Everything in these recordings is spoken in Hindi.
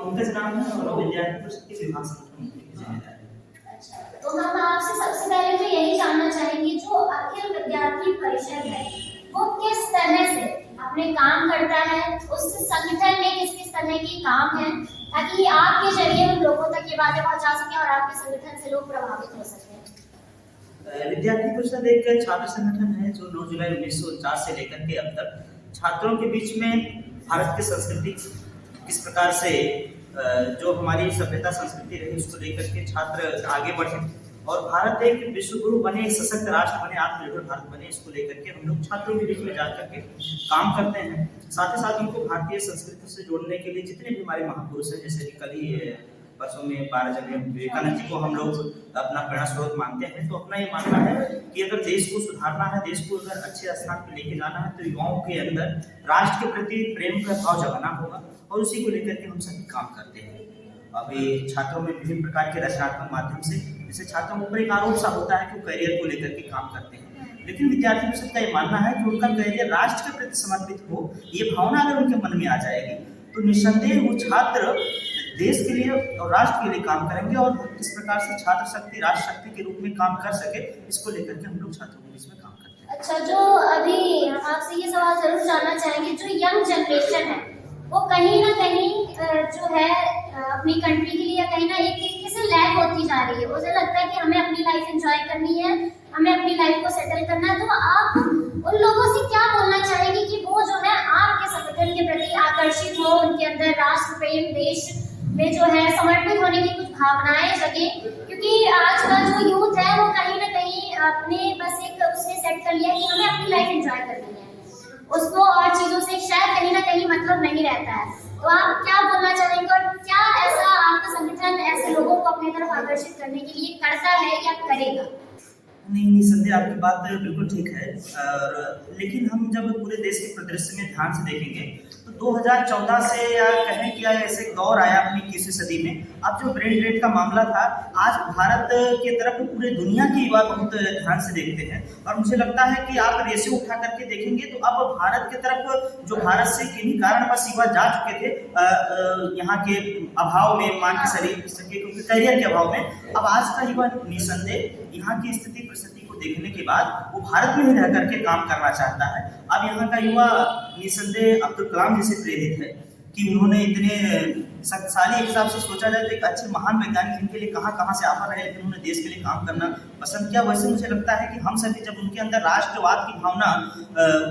पंकज नाम है और विद्यार्थी परिषद के विभाग संगठन मंत्री की जिम्मेदारी है। अच्छा, तो हम आपसे सबसे पहले तो यही जानना चाहेंगे, जो अखिल विद्यार्थी परिषद है वो किस तरह से अपने काम करता है, उस संगठन में किस किस तरह के काम है, ताकि आपके जरिए हम लोगों तक ये बातें पहुंचा सकें और आपके संगठन से लोग प्रभावित हो सकें। विद्यार्थी परिषद एक छात्र संगठन है जो 9 जुलाई 1949 से लेकर के अब तक छात्रों के बीच में भारत की संस्कृति किस प्रकार से जो हमारी सभ्यता संस्कृति रही उसको लेकर के छात्र आगे बढ़े और भारत एक विश्व गुरु बने, सशक्त राष्ट्र बने, आत्मनिर्भर भारत बने, इसको लेकर के हम लोग छात्रों के बीच में जाकर के काम करते हैं। साथ ही साथ उनको भारतीय संस्कृति से जोड़ने के लिए जितने भी हमारे महापुरुष हैं, जैसे कि कल ही परसों में 12 जनवरी विवेकानंद जी को हम लोग अपना प्रेरणा स्रोत मानते हैं, तो अपना ये मानना है कि अगर देश को सुधारना है, देश को अगर अच्छे स्थान पर लेके जाना है, तो युवाओं के अंदर राष्ट्र के प्रति प्रेम का भाव जगाना होगा और उसी को लेकर के हम सभी काम करते हैं। अभी छात्रों में विभिन्न प्रकार के रचनात्मक माध्यम से, जैसे छात्रों के ऊपर एक आरोप सा होता है कि वो करियर को लेकर के काम करते हैं, लेकिन विद्यार्थी परिषद का ये मानना है कि उनका करियर राष्ट्र के प्रति समर्पित हो, ये भावना अगर उनके मन में आ जाएगी तो निस्संदेह वो छात्र देश के लिए और राष्ट्र के लिए काम करेंगे और किस प्रकार से छात्र शक्ति राष्ट्र शक्ति के रूप में काम कर सके, इसको लेकर के हम लोग छात्रों के बीच में काम करते हैं। अच्छा, जो अभी हम आपसे ये सवाल जरूर जानना चाहेंगे, जो यंग जनरेशन है वो कहीं ना कहीं जो है अपनी कंट्री के लिए कहीं ना एक तरीके से लैग होती जा रही है। मुझे लगता है कि हमें अपनी लाइफ एंजॉय करनी है, हमें अपनी लाइफ को सेटल करना है, तो आप उन लोगों से क्या बोलना चाहेंगे कि वो जो है आपके संगठन के प्रति आकर्षित हो, उनके अंदर राष्ट्र प्रेम, देश में जो है समर्पित होने की कुछ भावनाएं जगे, क्योंकि आज का जो यूथ है वो कहीं ना कहीं अपने बस एक उसने सेट कर लिया कि हमें अपनी लाइफ एंजॉय करनी है, उसको और चीजों से शायद कहीं ना कहीं मतलब नहीं रहता है। तो आप क्या बोलना चाहेंगे और क्या ऐसा आपका संगठन ऐसे लोगों को अपनी तरफ आकर्षित करने के लिए करता है या करेगा? नहीं, निसंदेह आपकी बात बिल्कुल ठीक है, और लेकिन हम जब पूरे देश के परिदृश्य में ध्यान से देखेंगे तो 2014 से या कहें कि ऐसे एक दौर आया अपनी 21वीं सदी में, अब जो ब्रेन ड्रेन का मामला था, आज भारत के तरफ पूरे दुनिया के युवा बहुत ध्यान से देखते हैं और मुझे लगता है कि आप रेशो उठा करके देखेंगे तो अब भारत के तरफ जो भारत से किन्हीं कारणवश युवा जा चुके थे यहाँ के अभाव में, मान के शरीर क्योंकि करियर के अभाव में, अब आज का युवा निसंदेह यहाँ की स्थिति परिस्थिति को देखने के बाद वो भारत में ही रह करके काम करना चाहता है। अब यहाँ का युवा निसंदेह अब्दुल कलाम जी से प्रेरित है कि उन्होंने इतने शक्तिशाली एक हिसाब से सोचा जाए तो एक अच्छे महान वैज्ञानिक जिनके लिए कहाँ कहाँ से आफर रहे, लेकिन उन्होंने देश के लिए काम करना पसंद किया। वैसे मुझे लगता है कि हम सभी जब उनके अंदर राष्ट्रवाद की भावना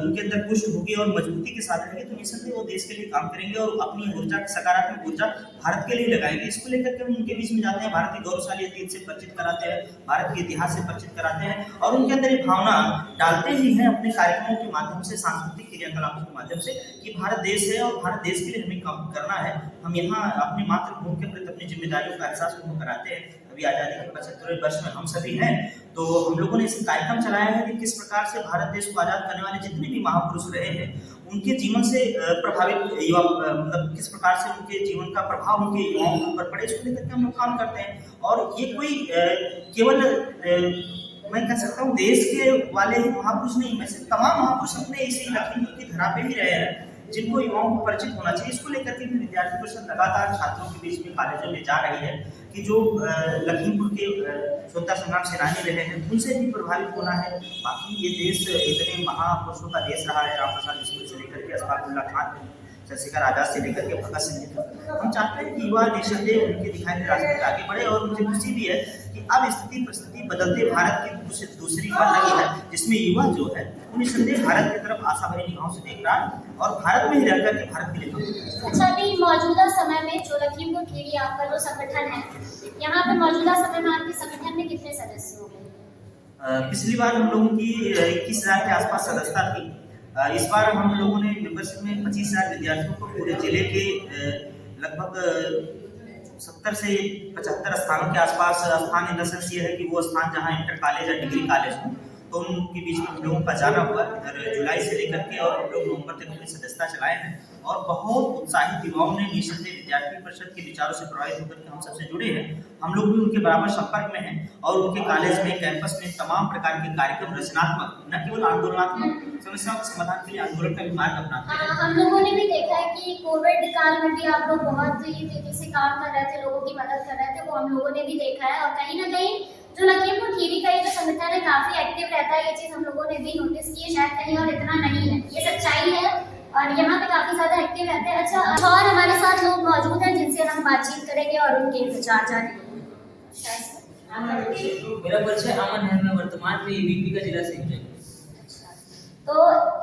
उनके अंदर पुष्ट होगी और मजबूती के साथ रहेगी तो निसंदेह वो देश के लिए काम करेंगे और अपनी ऊर्जा, सकारात्मक ऊर्जा भारत के लिए लगाएंगे। इसको लेकर के हम उनके बीच में जाते हैं, भारत के गौरवशाली अतीत से परिचित कराते हैं, भारत के इतिहास से परिचित कराते हैं और उनके अंदर ये भावना डालते ही हैं अपने कार्यक्रमों के माध्यम से, सांस्कृतिक क्रियाकलापों के माध्यम से कि भारत देश है और भारत देश के लिए हमें काम करना है। हम यहाँ अपनी मातृभूमि के प्रति अपनी जिम्मेदारियों का एहसास उनको कराते हैं। अभी आजादी के 75वें वर्ष में हम सभी हैं, तो हम लोगों ने इसे कार्यक्रम चलाया है कि किस प्रकार से भारत देश को आजाद करने वाले जितने भी महापुरुष रहे हैं उनके जीवन से प्रभावित युवा, मतलब किस प्रकार से उनके जीवन का प्रभाव उनके युवाओं के ऊपर पड़े, इसको लेकर के हम लोग काम करते हैं। और ये कोई केवल मैं कह सकता हूँ देश के वाले ही महापुरुष नहीं, वैसे तमाम महापुरुष अपने इसी लखीमपुर की धरा पे ही रहे हैं जिनको युवाओं को परिचित होना चाहिए। इसको लेकर के विद्यार्थी परिषद लगातार छात्रों के बीच में कॉलेजों में जा रही है कि जो लखीमपुर के स्वतंत्रता संग्राम सेनानी रहे हैं उनसे भी प्रभावित होना है। बाकी ये देश इतने महापुरुषों का देश रहा है, राम प्रसाद बिस्मिल से लेकर के अशफाकुल्लाह खान, चंद्रशेखर आजाद से लेकर के भगत सिंह तक। हम चाहते हैं कि युवा निसंदेह उनके दिखाए गए रास्ते पर आगे बढ़े और मुझे खुशी भी है कि अब स्थिति परिस्थिति बदलते भारत की कुछ दूसरी बन रही है जिसमें युवा जो है निसंदेह भारत की तरफ आशा भरी निगाहों से देख रहा है और भारत में ही रहकर के भारत के लिए। अच्छा, अभी मौजूदा समय में जो लखीमपुर खीरी आपका जो संगठन है, यहाँ पे मौजूदा समय में आपके संगठन में कितने सदस्य हो गए? पिछली बार हम लोगों की 21,000 के आसपास सदस्यता थी। इस बार हम लोगों ने मेंबरशिप में 25,000 विद्यार्थियों को पूरे जिले के लगभग 70 से 75 स्थानों के आसपास, स्थान इन द सेंस ये है कि वो स्थान जहाँ इंटर कॉलेज या डिग्री कॉलेज हो तो उनके बीच में हम लोगों का जाना हुआ इधर जुलाई से लेकर के, और हम लोग नवंबर तक अपनी सदस्यता चलाए हैं। और बहुत उत्साहित युवाओं ने निःसंदेह विद्यार्थी परिषद के विचारों से प्रभावित होकर के हम सबसे जुड़े हैं। हम लोग भी उनके बराबर संपर्क में हैं और उनके कॉलेज में, कैंपस में तमाम प्रकार के कार्यक्रम रचनात्मक, न केवल आंदोलनात्मक समस्याओं के समाधान के लिए आंदोलन का भी मार्ग अपनाते हैं। हम लोगों ने भी देखा है कि कोविड काल में भी आप लोग बहुत ही तेजी से काम कर रहे थे, लोगों की मदद कर रहे थे, वो हम लोगों ने भी देखा है। और कहीं ना कहीं जो लखीमपुर खीरी का ये जो संगठन है काफी एक्टिव रहता है, ये चीज हम लोगों ने भी नोटिस की है, शायद कहीं और इतना नहीं है, ये सच्चाई है और यहाँ पे काफी ज्यादा एक्टिव रहते हैं। अच्छा, और हमारे साथ लोग मौजूद हैं जिनसे हम बातचीत करेंगे और उनके विचार जानेंगे। मेरा परिचय अमन है, मैं वर्तमान में एबीपी का जिला संयोजक। तो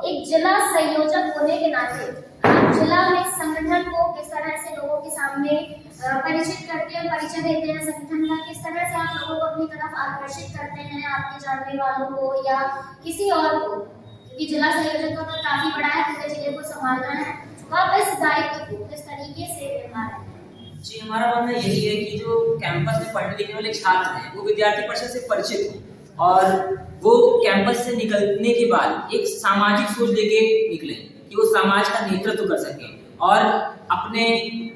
एक जिला संयोजक होने के नाते आप जिला में संगठन को किस तरह से लोगों के सामने परिचित करते हैं, परिचय देते हैं संगठन का, किस तरह से आप लोगों को अपनी तरफ आकर्षित करते हैं, आपके जानने वालों को या किसी और को, क्योंकि जिला संयोजक का तो काफी बड़ा है, पूरे जिले को संभालना है, तो आप इस दायित्व को किस तरीके से निभा रहे हैं? जी, हमारा मानना यही है कि जो कैंपस में पढ़ने लिखने वाले छात्र हैं वो विद्यार्थी परिषद से परिचित हों और वो कैंपस से निकलने के बाद एक सामाजिक सोच लेके निकले कि वो समाज का नेतृत्व कर सके और अपने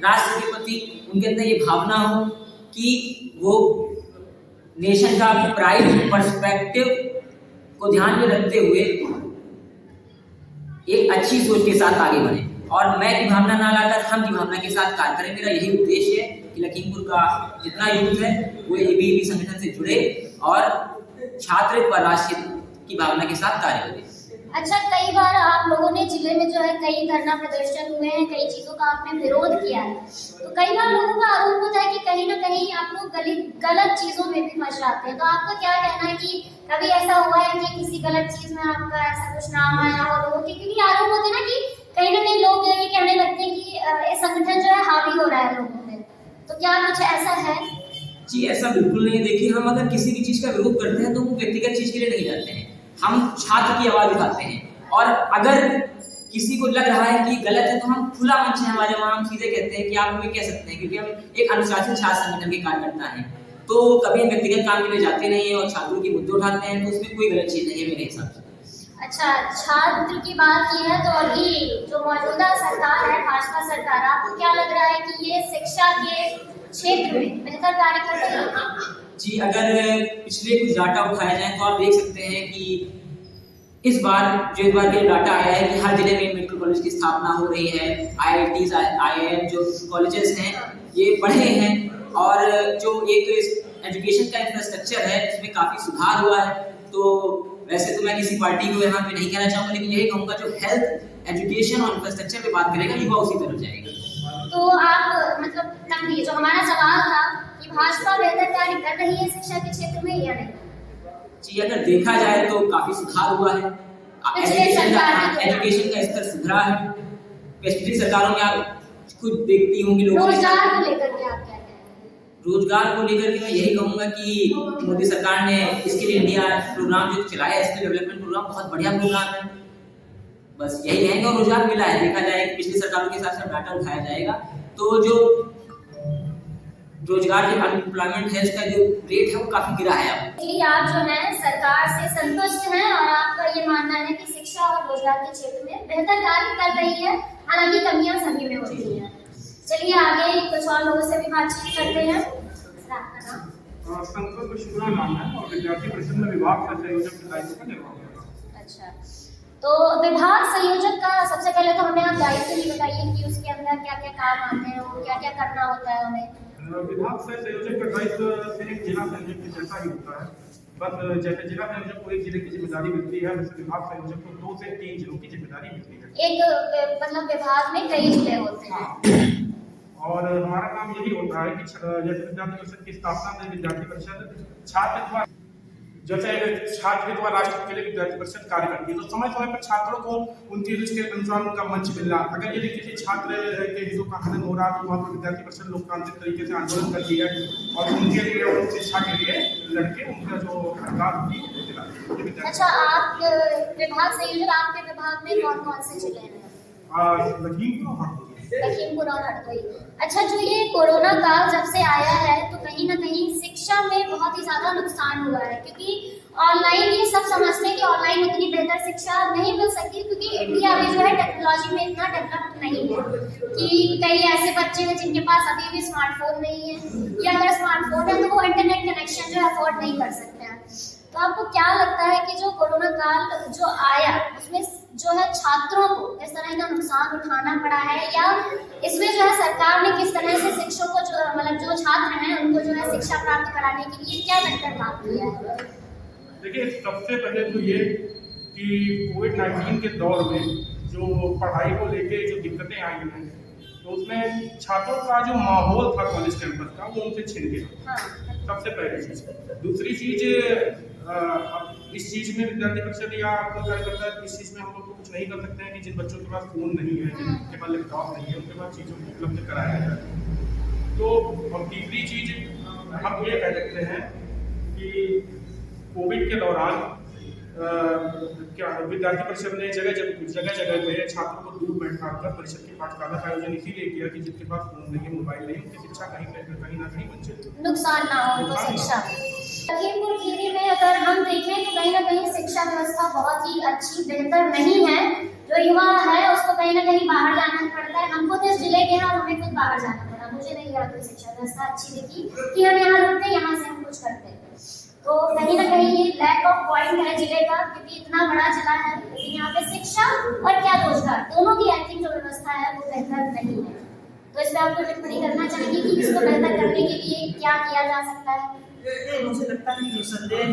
राष्ट्र के प्रति उनके अंदर ये भावना हो कि वो नेशन का प्राइड पर्सपेक्टिव को ध्यान में रखते हुए एक अच्छी सोच के साथ आगे बढ़े और मैं की भावना ना लाकर हम की भावना के साथ कार्य करें। मेरा यही उद्देश्य है कि लखीमपुर का जितना यूथ है वो एबीपी संगठन से जुड़े और छात्र व राष्ट्र की भावना के साथ कार्य करें। अच्छा, कई बार आप लोगों ने जिले में जो है कई धरना प्रदर्शन हुए हैं, कई चीजों का आपने विरोध किया है, तो कई बार लोगों का आरोप होता है कि कहीं ना कहीं आप लोग गलत चीजों में भी फंस जाते हैं, तो आपका क्या कहना है कि कभी ऐसा हुआ है कि किसी गलत चीज में आपका ऐसा कुछ नाम आया हो लोगों के? क्योंकि आरोप होते हैं ना कि कहीं ना कहीं लोग ये कहने लगते हैं कि ये संगठन जो है हावी हो रहा है लोगों पे, तो क्या कुछ ऐसा है? जी, ऐसा बिल्कुल नहीं है। देखिए, हम अगर किसी भी चीज का विरोध करते हैं तो वो व्यक्तिगत चीज के लिए नहीं जाते हैं, हम छात्र की आवाज उठाते हैं और अगर किसी को लग रहा है कि गलत है तो हम खुला मंच है हमारे वहाँ, हम सीधे कहते हैं कि आप हमें कह सकते हैं, क्योंकि हम एक अनुशासित छात्र संगठन के कार्यकर्ता हैं, तो कभी व्यक्तिगत काम के लिए जाते नहीं है और छात्रों की मुद्दे उठाते हैं, तो उसमें कोई गलत चीज नहीं है मेरे हिसाब से। अच्छा, छात्र की बात की है तो अभी जो मौजूदा सरकार है, भाजपा सरकार, आपको क्या लग रहा है कि ये शिक्षा के क्षेत्र में बेहतर कार्य कर रही है? जी, अगर पिछले कुछ डाटा उठाए जाएं तो आप देख सकते हैं कि इस बार के डाटा आया है कि हर जिले में मेडिकल कॉलेज की स्थापना हो रही है, IITs, IIM जो कॉलेजेस हैं ये बढ़े हैं और जो एक एजुकेशन का इंफ्रास्ट्रक्चर है उसमें काफी सुधार हुआ है। तो वैसे तो मैं किसी पार्टी को यहाँ पे नहीं कहना चाहूँगा, लेकिन यही कहूँगा जो हेल्थ, एजुकेशन और इंफ्रास्ट्रक्चर पे बात करेगा युवा उसी तरफ जाएगा। तो आप मतलब जो हमारा सवाल था कि भाजपा बेहतर कार्य कर रही है शिक्षा के क्षेत्र में या नहीं? जी, अगर देखा जाए तो काफी सुधार हुआ है, एजुकेशन का स्तर सुधरा है। पिछली सरकारों में आप खुद देखती होंगी लोगों रोजगार को लेकर के आप क्या कहते हैं? रोजगार को लेकर के मैं यही कहूंगा कि मोदी सरकार ने स्किल इंडिया प्रोग्राम जो चलाया, स्किल डेवलपमेंट प्रोग्राम बहुत बढ़िया प्रोग्राम है, बस यही है और रोजगार मिला है। देखा जाए पिछली सरकारों के हिसाब से डाटा उठाया जाएगा तो जो रोजगार के अनएम्प्लॉयमेंट है उसका जो रेट है वो काफी गिरा है। आप जो है सरकार से संतुष्ट हैं और आपका ये मानना है कि शिक्षा और रोजगार के क्षेत्र में बेहतर कार्य कर रही है, हालांकि कमियां सभी में होती हैं। चलिए आगे कुछ और लोगों से भी बातचीत करते हैं। संतोष शुक्ला नाम है और विद्यार्थी परिषद में विभाग का संयोजक के दायित्व का निर्वहन कर रहा हूं। अच्छा, तो विभाग संयोजक का सबसे पहले तो हमें आप दायित्व ही बताइए कि उसके अंदर क्या क्या काम आते हैं, क्या क्या करना होता है उन्हें? विभाग से संयोजक का दायित्व सिर्फ जिला संयोजक की जैसा ही होता है, बस जैसे जिला संयोजक को एक जिले की जिम्मेदारी मिलती है, वैसे विभाग संयोजक को 2 से 3 जिलों की जिम्मेदारी मिलती है। एक मतलब विभाग में कई जिले होते हैं और हमारा काम यही होता है कि जैसे विद्यार्थी परिषद की स्थापना में विद्यार्थी परिषद छात्र हित व राष्ट्र के लिए विद्यार्थी परिषद कार्य करती है, तो समय समय पर छात्रों को उनकी रुचि के अनुसार उनका मंच मिलना, अगर यदि किसी छात्र के हितों का हनन हो रहा है तो वहाँ पर विद्यार्थी परिषद लोकतांत्रिक तरीके से आंदोलन करती है और उनके लिए उन शिक्षा के लिए लड़के उनका जो अधिकार होती है। अच्छा, आप विभाग संयोजक, आपके विभाग में कौन कौन से जिले हैं? लखीमपुर और हरदोई। अच्छा, जो ये कोरोना काल जब से आया है तो कहीं ना कहीं शिक्षा में बहुत ही ज्यादा नुकसान हुआ है, क्योंकि ऑनलाइन ये सब समझते हैं कि ऑनलाइन उतनी बेहतर शिक्षा नहीं मिल सकती, क्योंकि इंडिया में जो है टेक्नोलॉजी में इतना डेवलप नहीं है कि कई ऐसे बच्चे हैं जिनके पास अभी भी स्मार्टफोन नहीं है, या अगर स्मार्टफोन है तो वो इंटरनेट कनेक्शन जो अफोर्ड नहीं कर सकते हैं। तो आपको क्या लगता है कि जो कोरोना काल जो आया उसमें जो है छात्रों को इस तरह का नुकसान उठाना पड़ा है, या इसमें जो है सरकार ने किस तरह से शिक्षकों को जो मतलब जो छात्र हैं उनको जो है शिक्षा प्राप्त कराने के लिए क्या बेहतर काम किया है? देखिए, सबसे पहले तो ये कि कोविड-19 के दौर में जो पढ़ाई को लेके जो दिक्कतें आई हैं, तो उसमें छात्रों का जो माहौल था कॉलेज कैंपस का, वो उनसे छिन गया। सबसे पहली चीज़। दूसरी चीज़, अब इस चीज़ में विद्यार्थी परिषद या आपको क्या करता है, इस चीज़ में हम लोग तो कुछ नहीं कर सकते हैं कि जिन बच्चों के पास फ़ोन नहीं है, जिनके पास लैपटॉप नहीं है, उनके पास चीज़ों को उपलब्ध कराया जाए। तो और तीसरी चीज़ हम ये कह सकते हैं कि कोविड के दौरान क्या विद्यार्थी परिषद ने जगह पे छात्रों को दूर बैठाकर परिषद की पाठशाला का आयोजन इसीलिए किया कि जिनके पास फोन नहीं, मोबाइल नहीं, उनकी शिक्षा कहीं ना कहीं वंचित नुकसान ना हो उनको शिक्षा। लखीमपुर खीरी में अगर हम देखें तो कहीं ना कहीं शिक्षा व्यवस्था बहुत ही अच्छी बेहतर नहीं है। जो युवा है उसको कहीं ना कहीं बाहर जाना पड़ता है। हमको तो इस जिले के हैं और हमें खुद बाहर जाना पड़ा। मुझे नहीं लगा कोई शिक्षा व्यवस्था अच्छी दिखी कि हम यहाँ रुकते हैं, यहाँ से हम कुछ करते हैं। तो कहीं ना कहीं ये लैक ऑफ पॉइंट है जिले का, क्योंकि इतना बड़ा जिला है लेकिन यहाँ पे शिक्षा और क्या रोजगार दोनों की आई थिंक जो व्यवस्था है वो बेहतर नहीं है। तो इस पर आपको टिप्पणी करना चाहिए कि इसको बेहतर करने के लिए क्या किया जा सकता है? मुझे लगता है कि निस्संदेह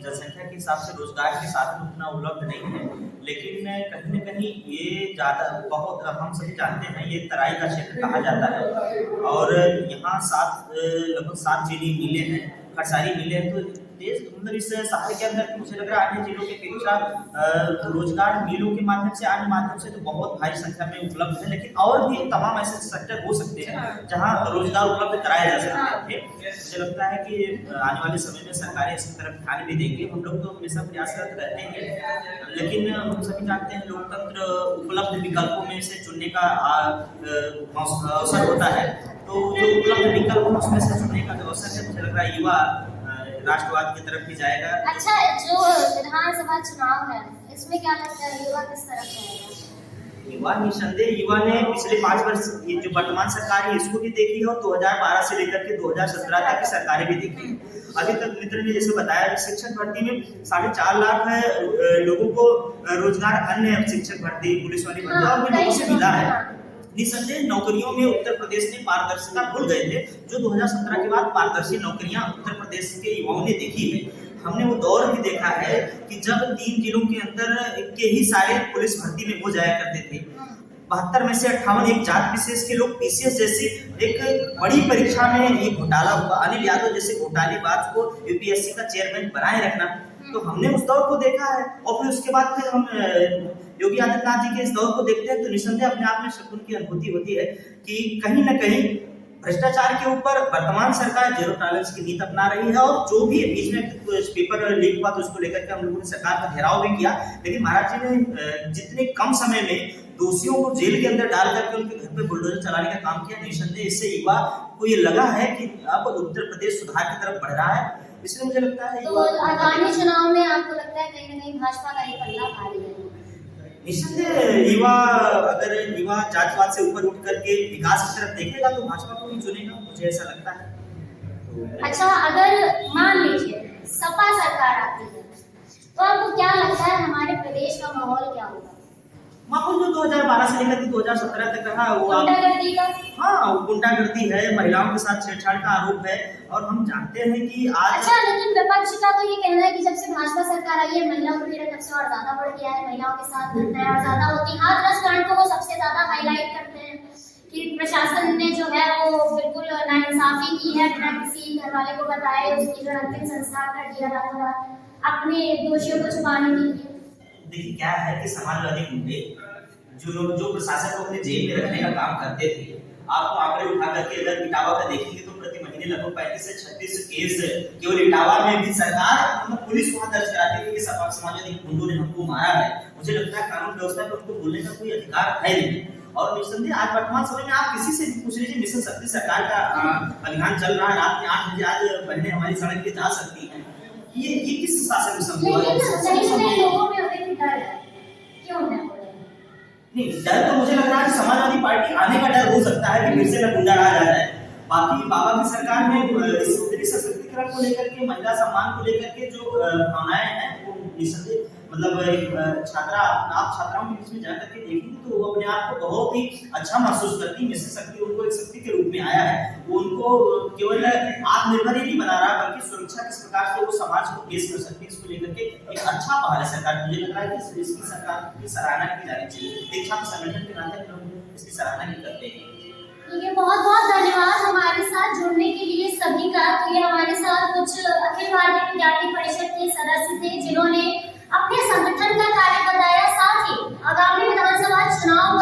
जनसंख्या के हिसाब से रोजगार के साधन उतना उपलब्ध नहीं है, लेकिन कहीं न कहीं ये ज़्यादा बहुत हम सभी जानते हैं ये तराई का क्षेत्र कहा जाता है और यहाँ लगभग 7 चीनी मिलें हैं, खरसारी मिलें हैं। तो देश मतलब इस शहर के अंदर मुझे लग रहा है अन्य जिलों की अपेक्षा रोजगार मिलों के माध्यम से अन्य माध्यम से तो बहुत भारी संख्या में उपलब्ध है, लेकिन और भी तमाम ऐसे सेक्टर हो सकते हैं जहाँ रोजगार उपलब्ध कराया जा सकता है। मुझे लगता है कि आने वाले समय में सरकारें इसकी तरफ ध्यान भी देंगे। हम लोग तो हमेशा प्रयासरत रहते हैं, लेकिन हम सभी जानते हैं लोकतंत्र उपलब्ध विकल्पों में से चुनने का अवसर होता है। तो जो उपलब्ध विकल्प उसमें से चुनने का जो अवसर है, मुझे लग रहा है युवा राष्ट्रवाद की तरफ भी जाएगा। अच्छा, जो विधानसभा चुनाव है इसमें क्या लगता है युवा किस तरफ जाएगा? युवा निसंदेह युवा ने पिछले 5 वर्ष ये जो वर्तमान सरकार है इसको भी देखी है और 2012 से लेकर के 2017 तक की सरकारें भी देखी है। अभी तक मित्र ने जैसे बताया कि शिक्षक भर्ती में 4.5 लाख लोगों को रोजगार अन्य शिक्षक भर्ती, पुलिस वाली भर्ती और भी लोगों से मिला है। निसंदेह नौकरियों में उत्तर प्रदेश ने पारदर्शिता भूल गए थे। जो 2017 के बाद पारदर्शी नौकरियां उत्तर प्रदेश के युवाओं ने देखी है। हमने वो दौर भी देखा है कि जब 3 जिलों के अंदर के ही सारे पुलिस भर्ती में हो जाया करते थे। 72 में से 58 एक जात विशेष के लोग पीसीएस जैसी एक बड़ी परीक्षा में ये घोटाला हुआ। अनिल यादव जैसे घोटालेबाज को यूपीएससी का चेयरमैन बनाए रखना, तो हमने उस दौर को देखा है। और फिर उसके बाद फिर हम योगी आदित्यनाथ जी के इस दौर को देखते हैं तो निसंदेह अपने आप में शकुन की अनुभूति होती है कि कहीं न कहीं भ्रष्टाचार के ऊपर वर्तमान सरकार जीरो टॉलरेंस की नीति अपना रही है। और जो भी बीच में पेपर लीक हुआ तो उसको लेकर के हम लोगों ने सरकार का घेराव भी किया, लेकिन महाराज जी ने जितने कम समय में दोषियों को जेल के अंदर डाल करके उनके घर पे बुलडोजर चलाने का काम किया। निसंदेह इससे युवा को ये लगा है कि अब उत्तर प्रदेश सुधार की तरफ बढ़ रहा है। इसलिए मुझे लगता है तो आगामी चुनाव में आपको लगता है कहीं ना कहीं भाजपा का ही पल्ला भारी है? निसंदेह युवा जातिवाद से ऊपर उठ करके विकास की तरफ देखेगा तो भाजपा को ही चुनेगा, मुझे ऐसा लगता है। अच्छा, अगर मान लीजिए सपा सरकार आती है तो आपको क्या लगता है हमारे प्रदेश का माहौल क्या होगा? माहौल जो 2012 से लेकर 2017 तक रहा वो गुंडागर्दी का, गुंडागर्दी है, महिलाओं के साथ छेड़छाड़ का आरोप है और हम जानते हैं कि आज अच्छा, लेकिन विपक्ष का तो ये कहना है कि जब से भाजपा सरकार आई है महिला उत्पीड़न तब से और ज्यादा बढ़ गया है, महिलाओं के साथ घटनाएं और ज्यादा होती हैं। हाथरस कांड को वो सबसे ज्यादा हाईलाइट करते हैं कि प्रशासन ने जो है वो बिल्कुल नाइंसाफी की है, बिना किसी घर वाले को बताए उसकी जो अंतिम संस्कार कर दिया जाता था अपने दोषियों को छुपाने के लिए। देखिए क्या है कि समाजवादी गुंडे जो प्रशासन को अपने जेल में रखने का काम करते थे, आपको आंकड़े उठा करके अगर इटावा का देखेंगे तो प्रति महीने लगभग 35 से 36 केस केवल इटावा में भी सरकार मतलब पुलिस वहां दर्ज कराती है कि समाजवादी गुंडों ने हमको मारा है। मुझे लगता है कानून व्यवस्था पे उनको बोलने का कोई अधिकार है नहीं। और निसंदेह आज वर्तमान समय में आप किसी से भी पूछ लीजिए, मिशन शक्ति सरकार का अभियान चल रहा है। रात में 8 बजे आज बहनें हमारी सड़क पे जा सकती हैं। ये किस शासन में संभव है? लेकिन कहीं ना कहीं लोगों में अभी भी डर है, क्यों है बोले? नहीं, डर तो मुझे लग रहा है कि समाजवादी पार्टी आने का डर हो सकता है कि फिर से न गुंडा राज आ जाए। बाकी बाबा की सरकार में स्त्री सशक्तिकरण को लेकर के, महिला सम्मान को लेकर के जो भावनाएं हैं वो निसंदेह, मतलब आप छात्राओं के बीच में जाकर के देखेंगे तो वो अपने आप को बहुत ही अच्छा महसूस करती है। मिशन शक्ति उनको एक शक्ति के रूप में आया है। वो उनको केवल आत्मनिर्भर ही नहीं बना रहा बल्कि सुरक्षा किस प्रकार से वो समाज को पेश कर सकती है इसको लेकर के एक अच्छा पहल है सरकार। मुझे लग रहा है कि इसकी सरकार की सराहना की जानी चाहिए। एक छात्र संगठन के नाते हम लोग इसकी सराहना भी करते हैं। ठीक है, बहुत बहुत धन्यवाद हमारे साथ जुड़ने के लिए सभी का। तो ये हमारे साथ कुछ अखिल भारतीय विद्यार्थी परिषद के सदस्य थे जिन्होंने अपने संगठन का कार्य बताया, साथ ही आगामी विधानसभा चुनाव